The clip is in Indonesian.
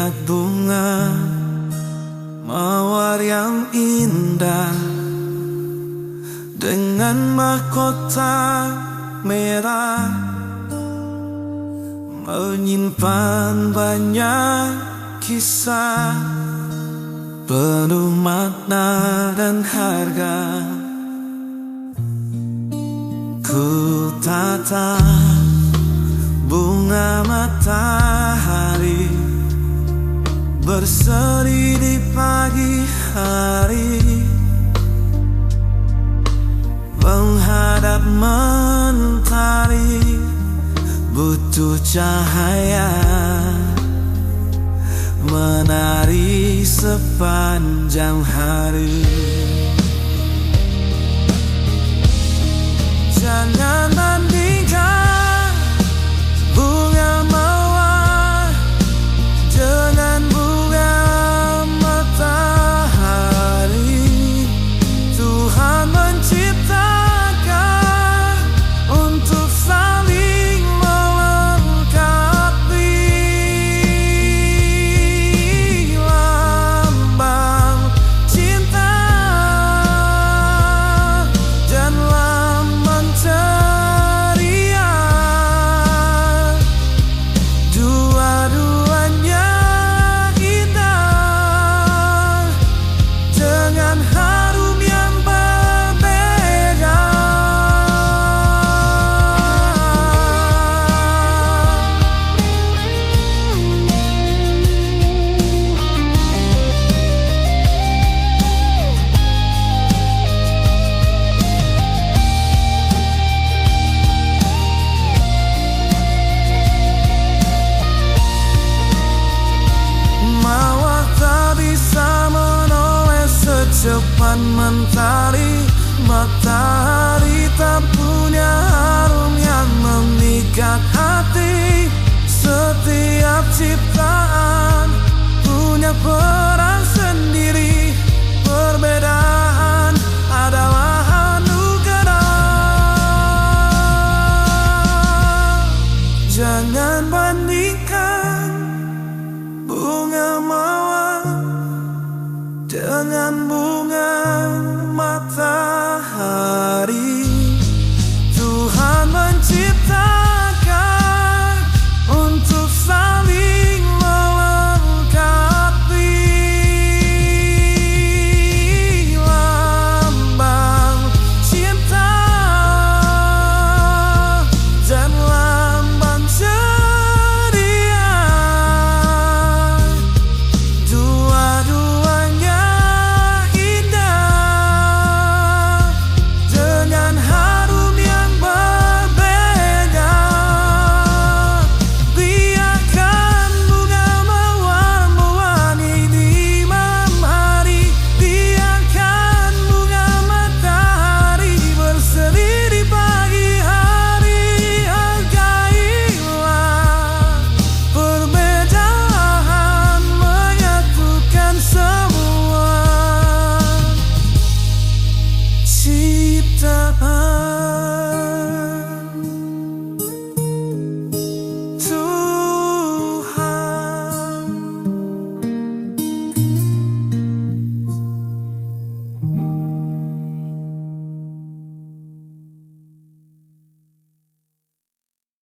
lihat bunga mawar yang indah dengan mahkota merah, menyimpan banyak kisah penuh makna dan harga. Ku tata bunga matahari berseri di pagi hari, menghadap mentari butuh cahaya, menari sepanjang hari. Jangan bandingkan bunga mawar dengan bunga matahari. Tuhan menciptakan untuk saling melengkapi, lambang cinta dan lambang ceria. Dua-duanya indah dengan harum yang berbeda. Mawar tak bisa menoleh secepat mentari, matahari tak punya harum yang memikat hati. Setiap ciptaan punya peran sendiri, perbedaan adalah anugerah. Jangan bandingkan bunga mawar dengan bunga